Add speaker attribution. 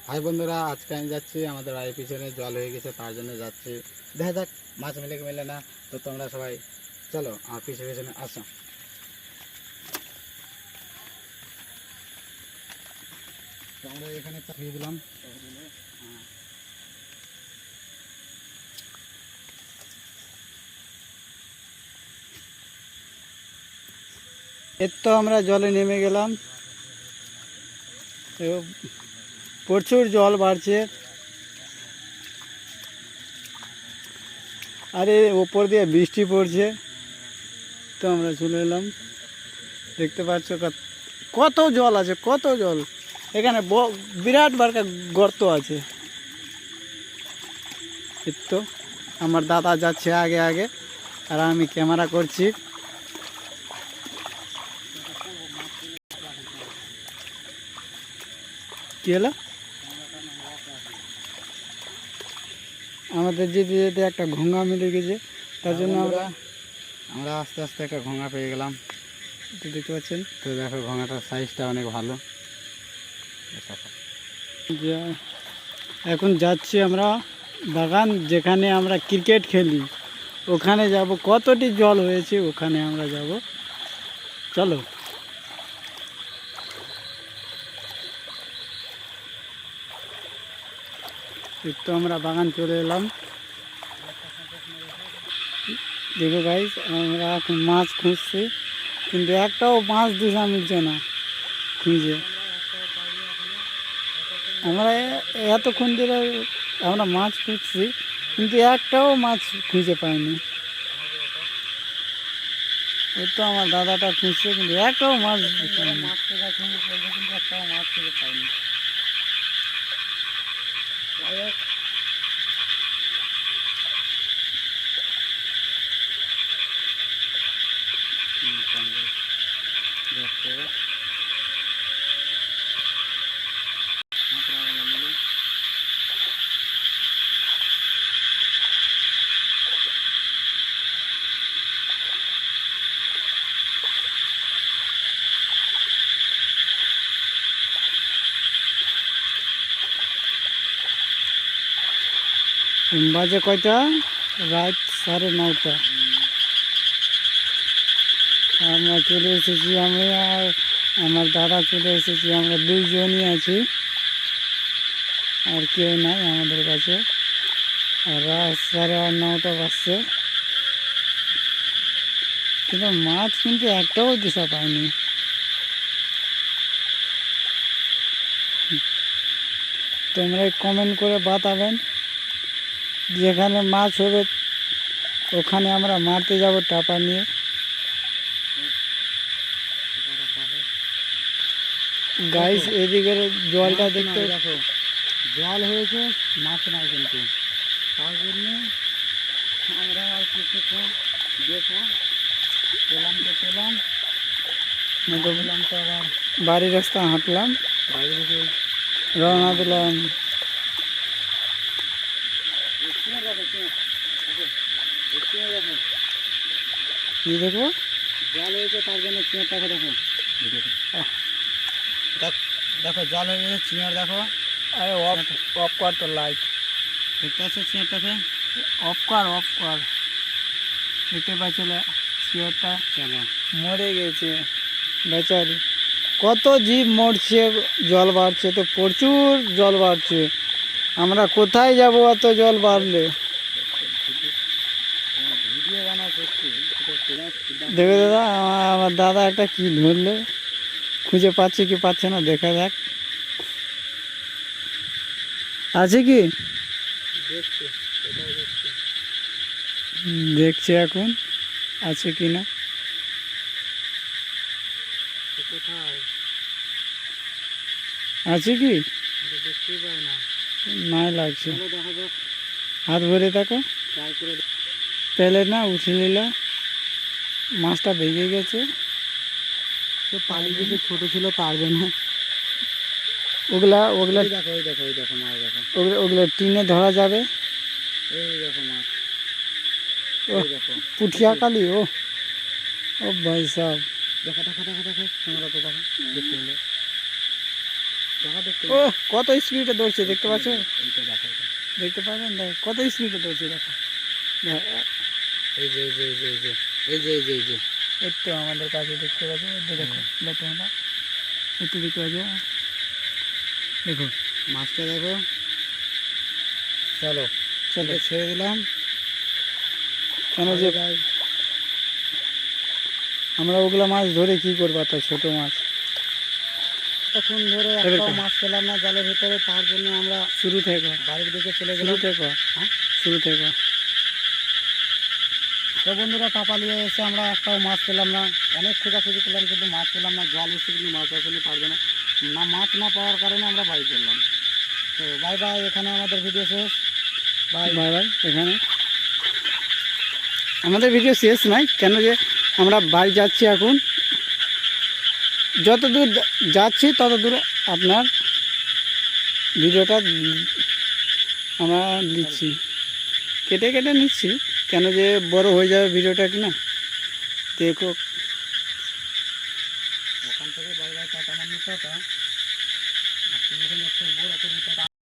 Speaker 1: High বন্ধুরা, আজকে আমি যাচ্ছি আমাদের বাড়ির পিছনে জল হয়ে গেছে, তার জন্য যাচ্ছি। দেখা যাক মাছ মেলে কি মেলে না। তো তোমরা সবাই চলো আমার পিছনে পিছনে আসো। তো আমরা এখানে চাপিয়ে দিলাম। এর তো আমরা জলে নেমে গেলাম। প্রচুর জল বাড়ছে, আরে ওপর দিয়ে বৃষ্টি পড়ছে। তো আমরা চলে এলাম, দেখতে পাচ্ছ কত জল আছে, কত জল। এখানে বিরাট বড় গর্ত আছে। তো আমার দাদা যাচ্ছে আগে আগে, আর আমি ক্যামেরা করছি। কি হলো, আমাদের যেতে যেতে একটা ঘোঙা মিলে গেছে, তার জন্য আমরা আস্তে আস্তে একটা ঘোঙা পেয়ে গেলাম। দেখতে পাচ্ছেন তো, দেখো ঘোঙাটার সাইজটা অনেক ভালো। এখন যাচ্ছি আমরা বাগান, যেখানে আমরা ক্রিকেট খেলি, ওখানে যাব। কতটি জল হয়েছে ওখানে আমরা যাব, চলো। তো আমরা বাগান চলে এলাম। দেখো গাইস, আমরা এখন মাছ খুঁজছি, কিন্তু একটাও মাছ দিশা মিলছে না খুঁজে। আমরা এতক্ষণ ধরে আমরা মাছ খুঁজছি, কিন্তু একটাও মাছ খুঁজে পাইনি। ওই তো আমার দাদাটা খুঁজছে, কিন্তু একটাও মাছ মাছ কিন্তু একটাও মাছ খুঁজে পাইনি। বাজে কয়টা? রাত 9:30। আমরা চলে এসেছি, আমি আর আমার দাদা চলে এসেছি। আমরা দুইজনই আছি, আর কেউ নাই আমাদের কাছে। আর রাত 9:30 বাজছে, কিন্তু মাছ কিন্তু একটাও দিশা পাইনি। তোমরা কমেন্ট করে বাতাবেন, যেখানে মাছ হবে ওখানে আমরা মারতে যাব টাপা নিয়ে। গাইস, এদিকের জলটা দেখতে, দেখো জল হয়েছে, মাছ নাই কিন্তু। তার জন্য আমরা আর কিছুক্ষণ দেখো পেলাম তো পেলাম, বললাম তো আবার বাড়ির রাস্তা হাঁটলাম, বাড়ি থেকে রওনা দিলাম। কি দেখো, জল হয়েছে তার জন্য চিঁড়টাকে দেখো, দেখো জল হয়ে গেছে, চিঁড় দেখো। আরে অফ কর তো লাইট, দেখতে পাচ্ছ চিঁড়টাকে? অফ কর। দেখতে পাচ্ছ চিঁড়টা মরে গেছে বেচারি। কত জীব মরছে, জল বাড়ছে তো, প্রচুর জল বাড়ছে। আমরা কোথায় যাব অত জল বাড়লে? দেখো দাদা, আমার দাদা একটা কি ধরলো, খুঁজে পাচ্ছে কি পাচ্ছে না, দেখা যাক। আছে কি দেখছে এখন আছে কি না। আছে কি নাই লাগছে, হাত ভরে থাকো পেলে না, উঠে নিল। মাছটা ভেঙে গেছে, পানি দিকে ছোট ছিল তার জন্য। ওগুলা ওগুলা টিনে ধরা যাবে। পুঠিয়া কালি, ও ভাই সাহেব, দেখো। ও কত স্পিডে দৌড়ছে দেখতে পাচ্ছ, দেখতে পাবেন কত স্পিডে দৌড়ছে দেখো।
Speaker 2: এই যে এই যে এই যে এই যে এই যে এই যে
Speaker 1: এই তো আমাদের কাছে দেখতে পাচ্ছ, দেখো দেখো আমরা একটু দেখতে পাচ্ছ, দেখো
Speaker 2: মাছটা দেখো। চলো
Speaker 1: চলো
Speaker 2: ছেড়ে দিলাম।
Speaker 1: কেন যে আমরা ওগুলা মাছ ধরে কি করবো, তো ছোট মাছ
Speaker 2: তখন ধরে একটা মাছ পেলাম না জালের ভিতরে, তার জন্য আমরা
Speaker 1: শুরু থেকে
Speaker 2: বাড়ির দিকে চলে
Speaker 1: শুরু
Speaker 2: গেলাম।
Speaker 1: থেকে শুরু থেকে
Speaker 2: তো বন্ধুরা টাপালিয়ে এসে আমরা একটাও মাছ পেলাম না, অনেক খোঁজাখুঁজি করলাম কিন্তু মাছ পেলাম না। জল এসে কিন্তু মাছ আসলে পারবে না, না মাছ না পাওয়ার কারণে আমরা বাড়ি চললাম। তো বাই বাই, এখানে আমাদের ভিডিও শেষ।
Speaker 1: Bye bye bye. এখানে আমাদের ভিডিও শেষ নাই, কেন যে আমরা বাড়ি যাচ্ছি এখন, যত দূর যাচ্ছি তত দূর আপনার ভিডিওটা আমরা দিচ্ছি, কেটে কেটে নিচ্ছি, কেন যে বড় হয়ে যাবে ভিডিওটা কিনা। দেখো
Speaker 2: ওখান থেকে বাই বাই, টাটা, মানুষ টাটা। আপনি এখানে একটু বড় করে